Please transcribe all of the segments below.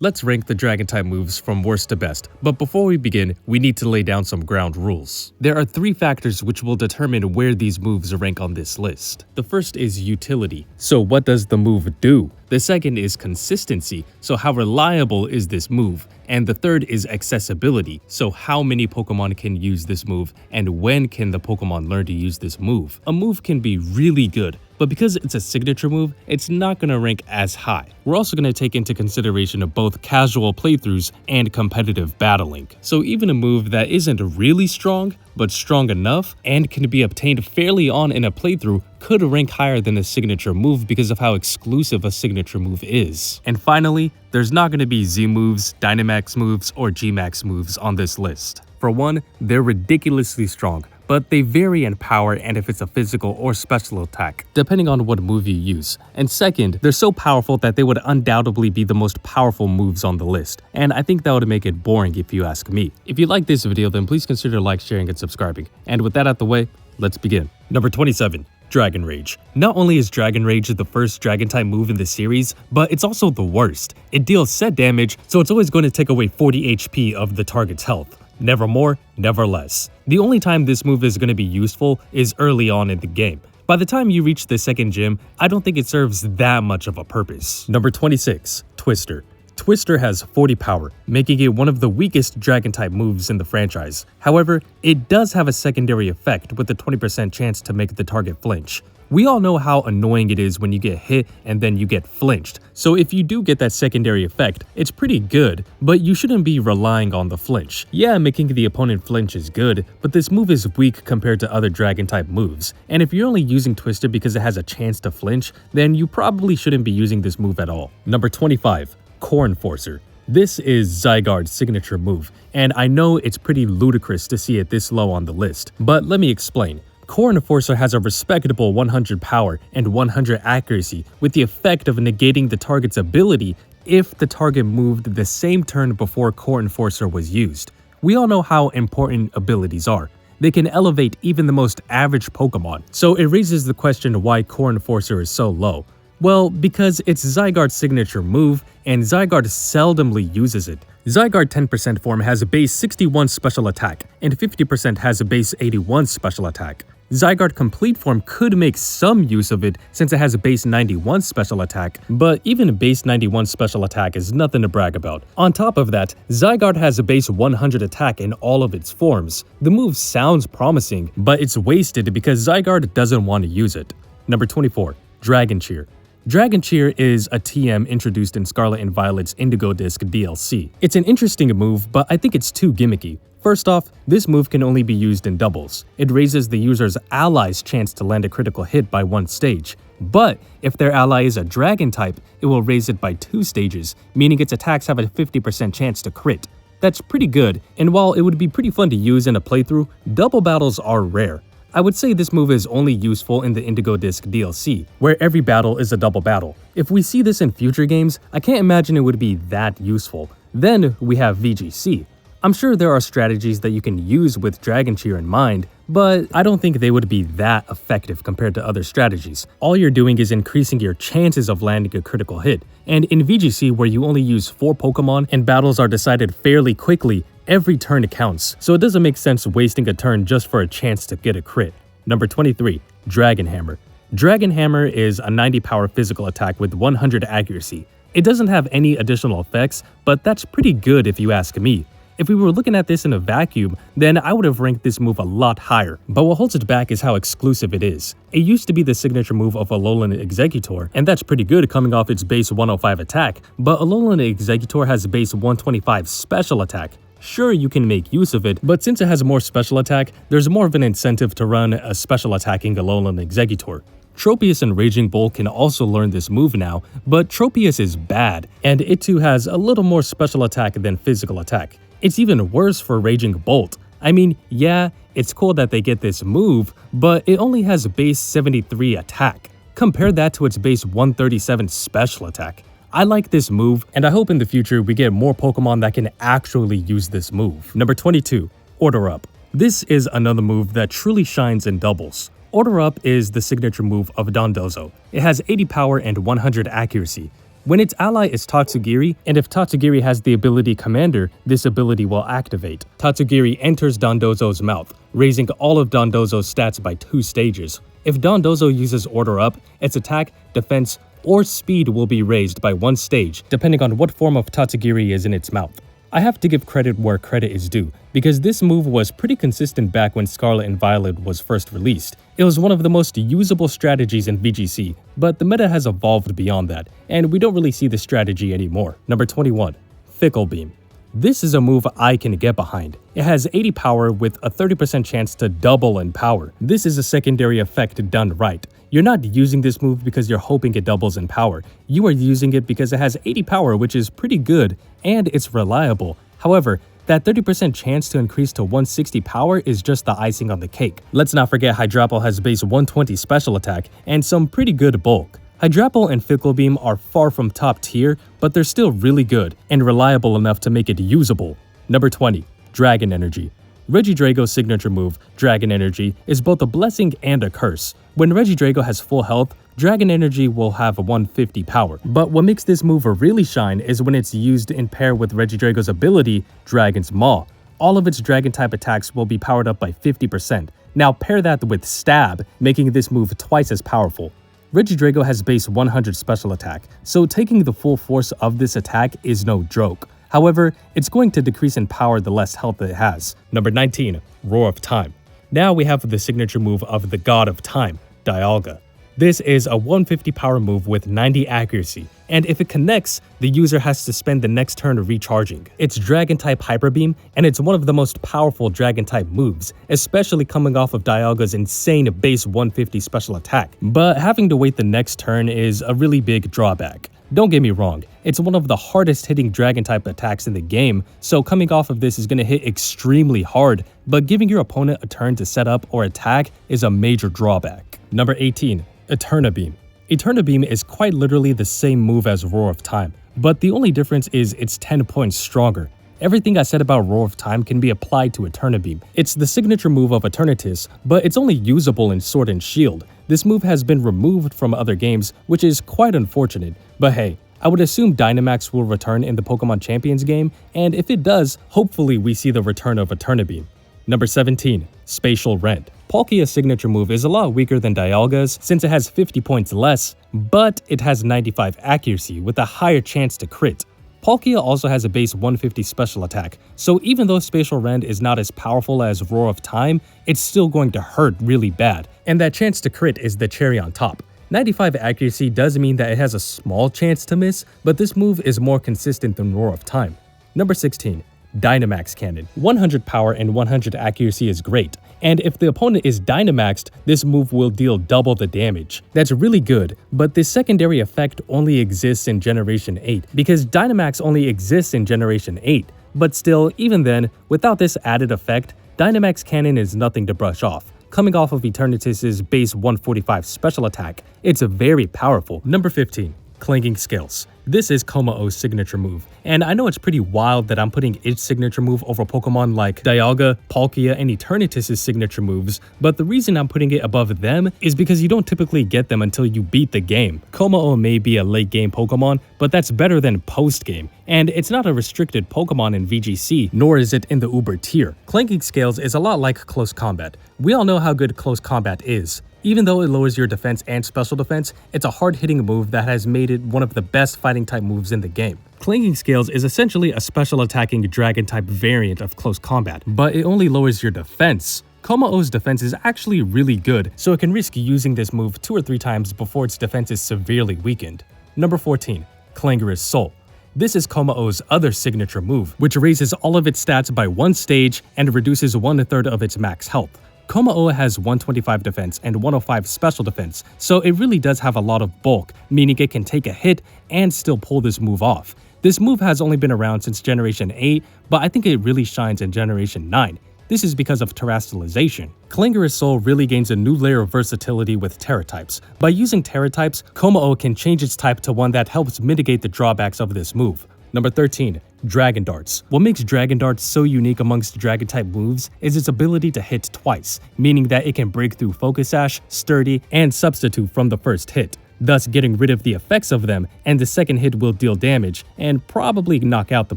Let's rank the Dragon-type moves from worst to best, but before we begin, we need to lay down some ground rules. There are 3 factors which will determine where these moves rank on this list. The first is utility, so what does the move do? The second is consistency, so how reliable is this move? And the third is accessibility, so how many Pokemon can use this move, and when can the Pokemon learn to use this move? A move can be really good, but because it's a signature move, it's not going to rank as high. We're also going to take into consideration of both casual playthroughs and competitive battling. So even a move that isn't really strong, but strong enough and can be obtained fairly on in a playthrough could rank higher than a signature move because of how exclusive a signature move is. And finally, there's not going to be Z moves, Dynamax moves, or G-Max moves on this list. For one, they're ridiculously strong, but they vary in power and if it's a physical or special attack, depending on what move you use. And second, they're so powerful that they would undoubtedly be the most powerful moves on the list, and I think that would make it boring if you ask me. If you like this video, then please consider like, sharing, and subscribing. And with that out the way, let's begin. Number 27. Dragon Rage. Not only is Dragon Rage the first Dragon-type move in the series, but it's also the worst. It deals set damage, so it's always going to take away 40 HP of the target's health. Never more, never less. The only time this move is going to be useful is early on in the game. By the time you reach the second gym, I don't think it serves that much of a purpose. Number 26. Twister. Twister has 40 power, making it one of the weakest Dragon-type moves in the franchise. However, it does have a secondary effect with a 20% chance to make the target flinch. We all know how annoying it is when you get hit and then you get flinched, so if you do get that secondary effect, it's pretty good, but you shouldn't be relying on the flinch. Yeah, making the opponent flinch is good, but this move is weak compared to other Dragon-type moves, and if you're only using Twister because it has a chance to flinch, then you probably shouldn't be using this move at all. Number 25. Core Enforcer. This is Zygarde's signature move, and I know it's pretty ludicrous to see it this low on the list, but let me explain. Core Enforcer has a respectable 100 power and 100 accuracy with the effect of negating the target's ability if the target moved the same turn before Core Enforcer was used. We all know how important abilities are. They can elevate even the most average Pokemon, so it raises the question why Core Enforcer is so low. Well, because it's Zygarde's signature move, and Zygarde seldomly uses it. Zygarde 10% form has a base 61 special attack, and 50% has a base 81 special attack. Zygarde complete form could make some use of it since it has a base 91 special attack, but even a base 91 special attack is nothing to brag about. On top of that, Zygarde has a base 100 attack in all of its forms. The move sounds promising, but it's wasted because Zygarde doesn't want to use it. Number 24. Dragon Cheer. Dragon Cheer is a TM introduced in Scarlet and Violet's Indigo Disc DLC. It's an interesting move, but I think it's too gimmicky. First off, this move can only be used in doubles. It raises the user's ally's chance to land a critical hit by 1 stage. But if their ally is a dragon type, it will raise it by 2 stages, meaning its attacks have a 50% chance to crit. That's pretty good, and while it would be pretty fun to use in a playthrough, double battles are rare. I would say this move is only useful in the Indigo Disc DLC, where every battle is a double battle. If we see this in future games, I can't imagine it would be that useful. Then we have VGC. I'm sure there are strategies that you can use with Dragon Cheer in mind, but I don't think they would be that effective compared to other strategies. All you're doing is increasing your chances of landing a critical hit, and in VGC where you only use 4 Pokemon and battles are decided fairly quickly, every turn counts, so it doesn't make sense wasting a turn just for a chance to get a crit. Number 23. Dragon Hammer. Dragon Hammer is a 90 power physical attack with 100 accuracy. It doesn't have any additional effects, but that's pretty good if you ask me. If we were looking at this in a vacuum, then I would have ranked this move a lot higher, but what holds it back is how exclusive it is. It used to be the signature move of Alolan Exeggutor, and that's pretty good coming off its base 105 attack, but Alolan Exeggutor has a base 125 special attack. Sure, you can make use of it, but since it has more special attack, there's more of an incentive to run a special attacking Alolan Exeggutor. Tropius and Raging Bull can also learn this move now, but Tropius is bad, and it too has a little more special attack than physical attack. It's even worse for Raging Bolt. I mean, yeah, it's cool that they get this move, but it only has base 73 attack. Compare that to its base 137 special attack. I like this move, and I hope in the future we get more Pokemon that can actually use this move. Number 22. Order Up. This is another move that truly shines in doubles. Order Up is the signature move of Dondozo. It has 80 power and 100 accuracy. When its ally is Tatsugiri, and if Tatsugiri has the ability Commander, this ability will activate. Tatsugiri enters Dondozo's mouth, raising all of Dondozo's stats by 2 stages. If Dondozo uses Order Up, its attack, defense, or speed will be raised by 1 stage, depending on what form of Tatsugiri is in its mouth. I have to give credit where credit is due, because this move was pretty consistent back when Scarlet and Violet was first released. It was one of the most usable strategies in VGC, but the meta has evolved beyond that, and we don't really see the strategy anymore. Number 21. Fickle Beam. This is a move I can get behind. It has 80 power with a 30% chance to double in power. This is a secondary effect done right. You're not using this move because you're hoping it doubles in power. You are using it because it has 80 power, which is pretty good, and it's reliable. However, that 30% chance to increase to 160 power is just the icing on the cake. Let's not forget Hydrapple has base 120 special attack and some pretty good bulk. Hydrapple and Fickle Beam are far from top tier, but they're still really good and reliable enough to make it usable. Number 20. Dragon Energy. Regidrago's signature move, Dragon Energy, is both a blessing and a curse. When Regidrago has full health, Dragon Energy will have 150 power. But what makes this move really shine is when it's used in pair with Regidrago's ability, Dragon's Maw. All of its Dragon-type attacks will be powered up by 50%. Now pair that with Stab, making this move twice as powerful. Regidrago has base 100 special attack, so taking the full force of this attack is no joke. However, it's going to decrease in power the less health it has. Number 19. Roar of Time. Now we have the signature move of the God of Time, Dialga. This is a 150 power move with 90 accuracy, and if it connects, the user has to spend the next turn recharging. It's Dragon-type Hyper Beam, and it's one of the most powerful Dragon-type moves, especially coming off of Dialga's insane base 150 special attack. But having to wait the next turn is a really big drawback. Don't get me wrong, it's one of the hardest hitting Dragon-type attacks in the game, so coming off of this is going to hit extremely hard, but giving your opponent a turn to set up or attack is a major drawback. Number 18. Eterna Beam. Eterna Beam is quite literally the same move as Roar of Time, but the only difference is it's 10 points stronger. Everything I said about Roar of Time can be applied to Eterna Beam. It's the signature move of Eternatus, but it's only usable in Sword and Shield. This move has been removed from other games, which is quite unfortunate, but hey, I would assume Dynamax will return in the Pokemon Champions game, and if it does, hopefully we see the return of Eterna Beam. Number 17. Spatial Rent. Palkia's signature move is a lot weaker than Dialga's since it has 50 points less, but it has 95 accuracy with a higher chance to crit. Palkia also has a base 150 special attack, so even though Spatial Rend is not as powerful as Roar of Time, it's still going to hurt really bad, and that chance to crit is the cherry on top. 95 accuracy does mean that it has a small chance to miss, but this move is more consistent than Roar of Time. Number 16. Dynamax Cannon. 100 power and 100 accuracy is great, and if the opponent is Dynamaxed, this move will deal double the damage. That's really good, but this secondary effect only exists in Generation 8, because Dynamax only exists in Generation 8. But still, even then, without this added effect, Dynamax Cannon is nothing to brush off. Coming off of Eternatus's base 145 special attack, it's very powerful. Number 15. Clanging Scales. This is Kommo-o's signature move, and I know it's pretty wild that I'm putting its signature move over Pokemon like Dialga, Palkia, and Eternatus' signature moves, but the reason I'm putting it above them is because you don't typically get them until you beat the game. Kommo-o may be a late game Pokemon, but that's better than post game, and it's not a restricted Pokemon in VGC, nor is it in the Uber tier. Clanging Scales is a lot like Close Combat. We all know how good Close Combat is. Even though it lowers your defense and special defense, it's a hard-hitting move that has made it one of the best fighting-type moves in the game. Clanging Scales is essentially a special attacking dragon-type variant of Close Combat, but it only lowers your defense. Kommo-o's defense is actually really good, so it can risk using this move 2 or 3 times before its defense is severely weakened. Number 14. Clangorous Soul. This is Kommo-o's other signature move, which raises all of its stats by 1 stage and reduces 1/3 of its max health. Kommo-o has 125 defense and 105 special defense, so it really does have a lot of bulk, meaning it can take a hit and still pull this move off. This move has only been around since Generation 8, but I think it really shines in Generation 9. This is because of terrestrialization. Clangorous Soul really gains a new layer of versatility with Terra types. By using Terra types, Kommo-o can change its type to one that helps mitigate the drawbacks of this move. Number 13. Dragon Darts. What makes Dragon Darts so unique amongst Dragon-type moves is its ability to hit twice, meaning that it can break through Focus Sash, Sturdy, and Substitute from the first hit. thus getting rid of the effects of them, and the second hit will deal damage and probably knock out the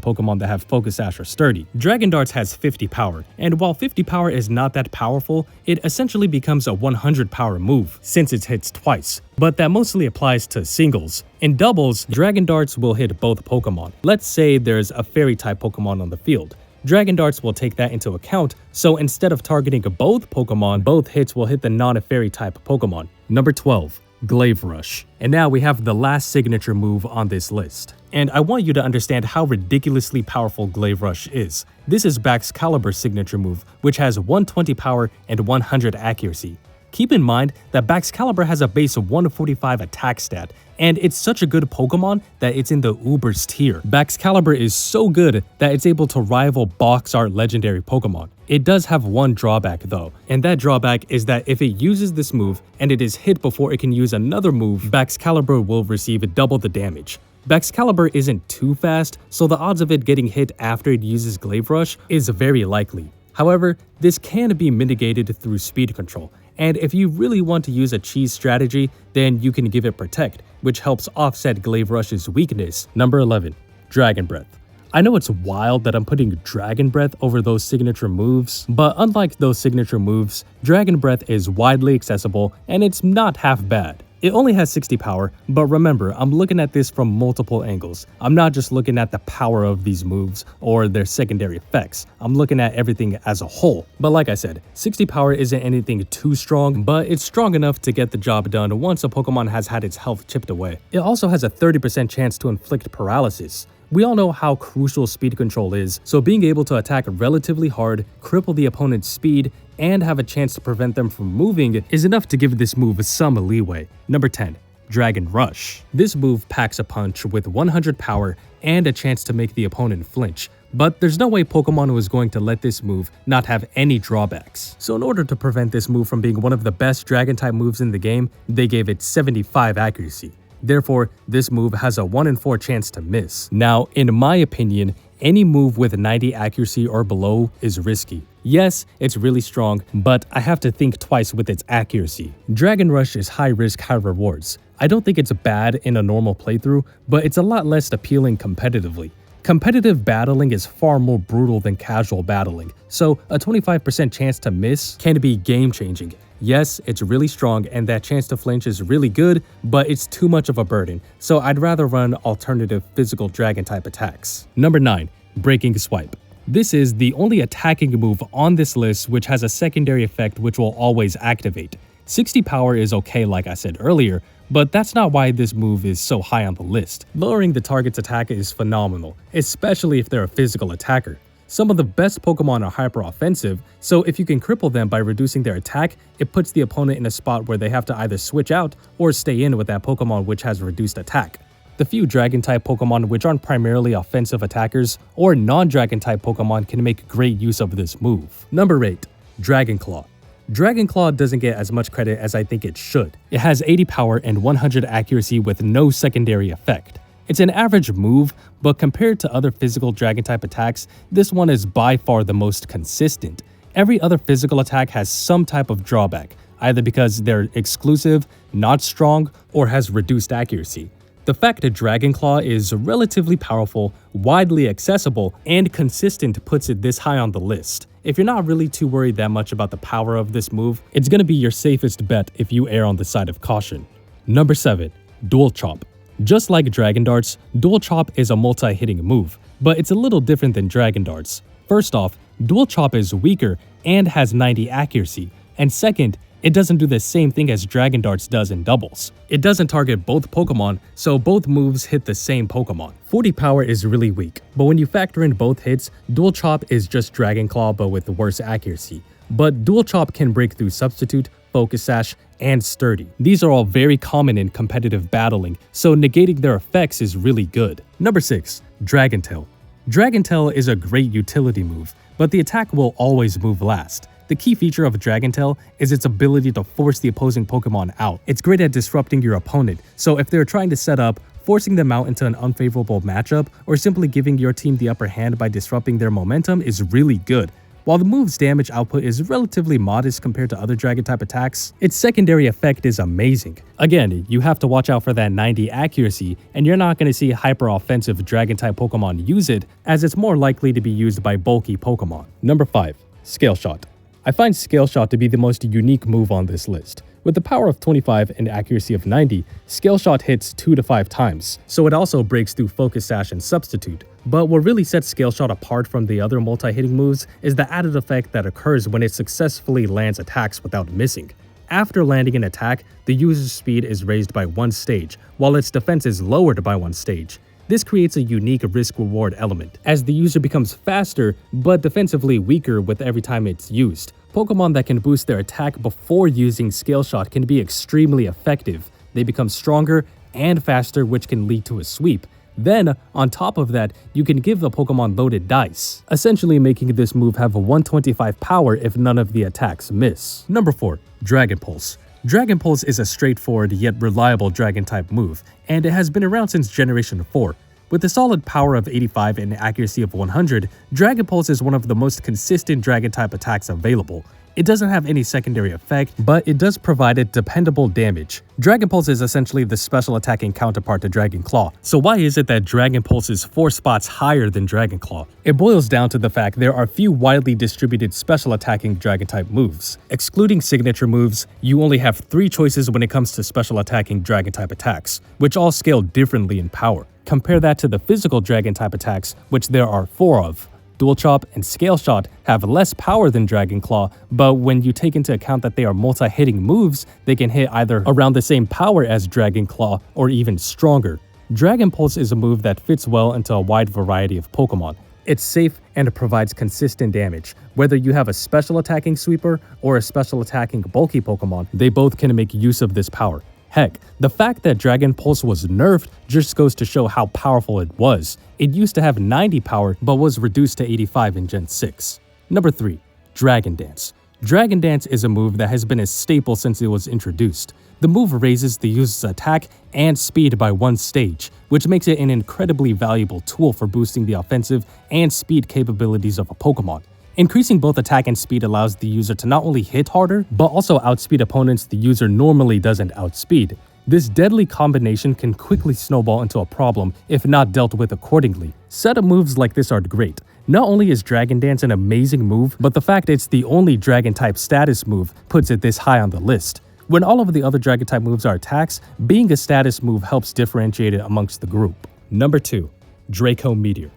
Pokemon that have Focus Sash or Sturdy. Dragon Darts has 50 power, and while 50 power is not that powerful, it essentially becomes a 100 power move since it hits twice. But that mostly applies to singles. In doubles, Dragon Darts will hit both Pokemon. Let's say there's a Fairy type Pokemon on the field. Dragon Darts will take that into account, so instead of targeting both Pokemon, both hits will hit the non-Fairy type Pokemon. Number 12. Glaive Rush. And now we have the last signature move on this list. And I want you to understand how ridiculously powerful Glaive Rush is. This is Baxcalibur's signature move, which has 120 power and 100 accuracy. Keep in mind that Baxcalibur has a base of 145 attack stat, and it's such a good Pokemon that it's in the Ubers tier. Baxcalibur is so good that it's able to rival box art legendary Pokemon. It does have one drawback though, and that drawback is that if it uses this move and it is hit before it can use another move, Baxcalibur will receive double the damage. Baxcalibur isn't too fast, so the odds of it getting hit after it uses Glaive Rush is very likely. However, this can be mitigated through speed control, and if you really want to use a cheese strategy, then you can give it Protect, which helps offset Glaive Rush's weakness. Number 11. Dragon Breath. I know it's wild that I'm putting Dragon Breath over those signature moves, but unlike those signature moves, Dragon Breath is widely accessible and it's not half bad. It only has 60 power, but remember, I'm looking at this from multiple angles. I'm not just looking at the power of these moves or their secondary effects. I'm looking at everything as a whole. But like I said, 60 power isn't anything too strong, but it's strong enough to get the job done once a Pokemon has had its health chipped away. It also has a 30% chance to inflict paralysis. We all know how crucial speed control is, so being able to attack relatively hard, cripple the opponent's speed, and have a chance to prevent them from moving is enough to give this move some leeway. Number 10. Dragon Rush. This move packs a punch with 100 power and a chance to make the opponent flinch, but there's no way Pokemon was going to let this move not have any drawbacks. So in order to prevent this move from being one of the best Dragon-type moves in the game, they gave it 75 accuracy. Therefore, this move has a 1 in 4 chance to miss. Now, in my opinion, any move with 90 accuracy or below is risky. Yes, it's really strong, but I have to think twice with its accuracy. Dragon Rush is high risk, high rewards. I don't think it's bad in a normal playthrough, but it's a lot less appealing competitively. Competitive battling is far more brutal than casual battling, so a 25% chance to miss can be game-changing. Yes, it's really strong and that chance to flinch is really good, but it's too much of a burden, so I'd rather run alternative physical dragon-type attacks. Number 9. Breaking Swipe. This is the only attacking move on this list which has a secondary effect which will always activate. 60 power is okay like I said earlier, but that's not why this move is so high on the list. Lowering the target's attack is phenomenal, especially if they're a physical attacker. Some of the best Pokemon are hyper-offensive, so if you can cripple them by reducing their attack, it puts the opponent in a spot where they have to either switch out or stay in with that Pokemon which has reduced attack. The few Dragon-type Pokemon which aren't primarily offensive attackers or non-Dragon-type Pokemon can make great use of this move. Number 8. Dragon Claw. Dragon Claw doesn't get as much credit as I think it should. It has 80 power and 100 accuracy with no secondary effect. It's an average move, but compared to other physical Dragon-type attacks, this one is by far the most consistent. Every other physical attack has some type of drawback, either because they're exclusive, not strong, or has reduced accuracy. The fact that Dragon Claw is relatively powerful, widely accessible, and consistent puts it this high on the list. If you're not really too worried that much about the power of this move, it's gonna be your safest bet if you err on the side of caution. Number 7. Dual Chop. Just like Dragon Darts, Dual Chop is a multi-hitting move, but it's a little different than Dragon Darts. First off, Dual Chop is weaker and has 90 accuracy, and second, it doesn't do the same thing as Dragon Darts does in doubles. It doesn't target both Pokemon, so both moves hit the same Pokemon. 40 power is really weak, but when you factor in both hits, Dual Chop is just Dragon Claw but with worse accuracy. But Dual Chop can break through Substitute, Focus Sash, and Sturdy. These are all very common in competitive battling, so negating their effects is really good. Number 6. Dragon Tail. Dragon Tail is a great utility move, but the attack will always move last. The key feature of Dragon Tail is its ability to force the opposing Pokemon out. It's great at disrupting your opponent, so if they're trying to set up, forcing them out into an unfavorable matchup, or simply giving your team the upper hand by disrupting their momentum is really good. While the move's damage output is relatively modest compared to other Dragon-type attacks, its secondary effect is amazing. Again, you have to watch out for that 90 accuracy, and you're not going to see hyper-offensive Dragon-type Pokemon use it, as it's more likely to be used by bulky Pokemon. Number 5. Scale Shot. I find Scale Shot to be the most unique move on this list. With the power of 25 and accuracy of 90, Scale Shot hits 2 to 5 times, so it also breaks through Focus Sash and Substitute. But what really sets Scale Shot apart from the other multi-hitting moves is the added effect that occurs when it successfully lands attacks without missing. After landing an attack, the user's speed is raised by 1 stage, while its defense is lowered by 1 stage. This creates a unique risk-reward element, as the user becomes faster but defensively weaker with every time it's used. Pokemon that can boost their attack before using Scale Shot can be extremely effective. They become stronger and faster, which can lead to a sweep. Then, on top of that, you can give the Pokemon loaded dice, essentially making this move have a 125 power if none of the attacks miss. Number 4. Dragon Pulse. Dragon Pulse is a straightforward yet reliable Dragon-type move, and it has been around since Generation 4. With a solid power of 85 and accuracy of 100, Dragon Pulse is one of the most consistent Dragon-type attacks available. It doesn't have any secondary effect, but it does provide a dependable damage. Dragon Pulse is essentially the special attacking counterpart to Dragon Claw. So why is it that Dragon Pulse is 4 spots higher than Dragon Claw? It boils down to the fact there are few widely distributed special attacking Dragon-type moves. Excluding signature moves, you only have 3 choices when it comes to special attacking Dragon-type attacks, which all scale differently in power. Compare that to the physical Dragon-type attacks, which there are 4 of. Dual Chop and Scale Shot have less power than Dragon Claw, but when you take into account that they are multi-hitting moves, they can hit either around the same power as Dragon Claw or even stronger. Dragon Pulse is a move that fits well into a wide variety of Pokemon. It's safe and it provides consistent damage. Whether you have a special attacking sweeper or a special attacking bulky Pokemon, they both can make use of this power. Heck, the fact that Dragon Pulse was nerfed just goes to show how powerful it was. It used to have 90 power, but was reduced to 85 in Gen 6. Number 3. Dragon Dance. Dragon Dance is a move that has been a staple since it was introduced. The move raises the user's attack and speed by 1 stage, which makes it an incredibly valuable tool for boosting the offensive and speed capabilities of a Pokemon. Increasing both attack and speed allows the user to not only hit harder, but also outspeed opponents the user normally doesn't outspeed. This deadly combination can quickly snowball into a problem if not dealt with accordingly. Setup moves like this are great. Not only is Dragon Dance an amazing move, but the fact it's the only Dragon-type status move puts it this high on the list. When all of the other Dragon-type moves are attacks, being a status move helps differentiate it amongst the group. Number 2. Draco Meteor.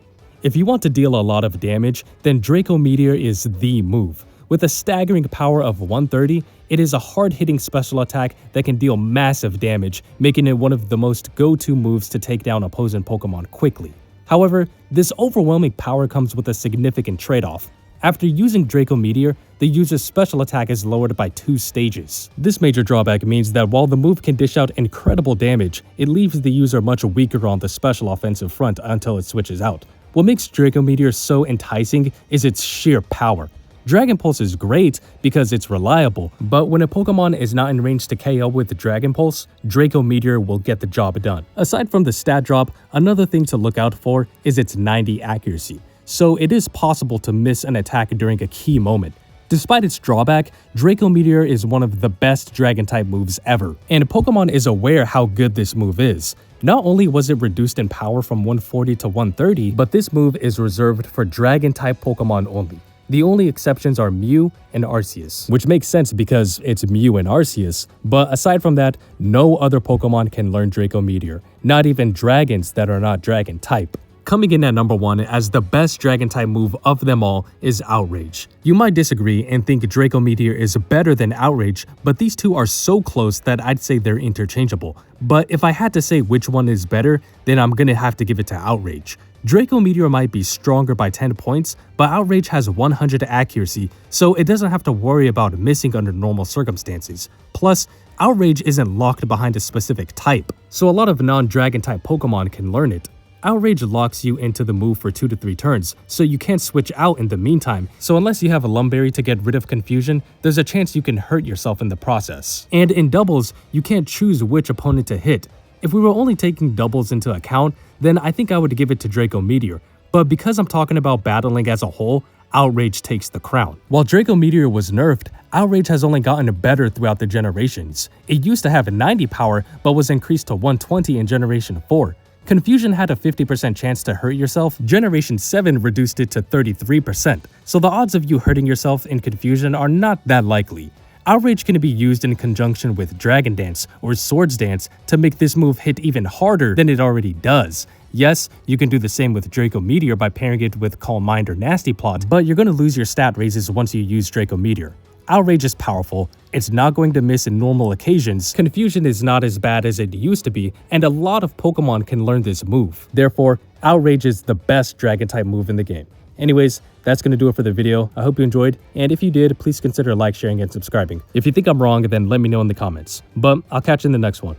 If you want to deal a lot of damage, then Draco Meteor is the move. With a staggering power of 130, it is a hard-hitting special attack that can deal massive damage, making it one of the most go-to moves to take down opposing Pokemon quickly. However, this overwhelming power comes with a significant trade-off. After using Draco Meteor, the user's special attack is lowered by 2 stages. This major drawback means that while the move can dish out incredible damage, it leaves the user much weaker on the special offensive front until it switches out. What makes Draco Meteor so enticing is its sheer power. Dragon Pulse is great because it's reliable, but when a Pokemon is not in range to KO with Dragon Pulse, Draco Meteor will get the job done. Aside from the stat drop, another thing to look out for is its 90 accuracy, so it is possible to miss an attack during a key moment. Despite its drawback, Draco Meteor is one of the best Dragon-type moves ever, and Pokemon is aware how good this move is. Not only was it reduced in power from 140 to 130, but this move is reserved for Dragon-type Pokemon only. The only exceptions are Mew and Arceus, which makes sense because it's Mew and Arceus, but aside from that, no other Pokemon can learn Draco Meteor, not even dragons that are not Dragon-type. Coming in at number 1 as the best Dragon-type move of them all is Outrage. You might disagree and think Draco Meteor is better than Outrage, but these two are so close that I'd say they're interchangeable. But if I had to say which one is better, then I'm gonna have to give it to Outrage. Draco Meteor might be stronger by 10 points, but Outrage has 100 accuracy, so it doesn't have to worry about missing under normal circumstances. Plus, Outrage isn't locked behind a specific type, so a lot of non-Dragon type Pokemon can learn it. Outrage locks you into the move for 2 to 3 turns, so you can't switch out in the meantime, so unless you have a Lumberry to get rid of confusion, there's a chance you can hurt yourself in the process. And in doubles, you can't choose which opponent to hit. If we were only taking doubles into account, then I think I would give it to Draco Meteor, but because I'm talking about battling as a whole, Outrage takes the crown. While Draco Meteor was nerfed, Outrage has only gotten better throughout the generations. It used to have 90 power, but was increased to 120 in Generation 4. Confusion had a 50% chance to hurt yourself. Generation 7 reduced it to 33%, so the odds of you hurting yourself in Confusion are not that likely. Outrage can be used in conjunction with Dragon Dance or Swords Dance to make this move hit even harder than it already does. Yes, you can do the same with Draco Meteor by pairing it with Calm Mind or Nasty Plot, but you're going to lose your stat raises once you use Draco Meteor. Outrage is powerful, it's not going to miss in normal occasions, Confusion is not as bad as it used to be, and a lot of Pokemon can learn this move. Therefore, Outrage is the best Dragon-type move in the game. Anyways, that's going to do it for the video. I hope you enjoyed, and if you did, please consider like, sharing, and subscribing. If you think I'm wrong, then let me know in the comments. But I'll catch you in the next one.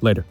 Later.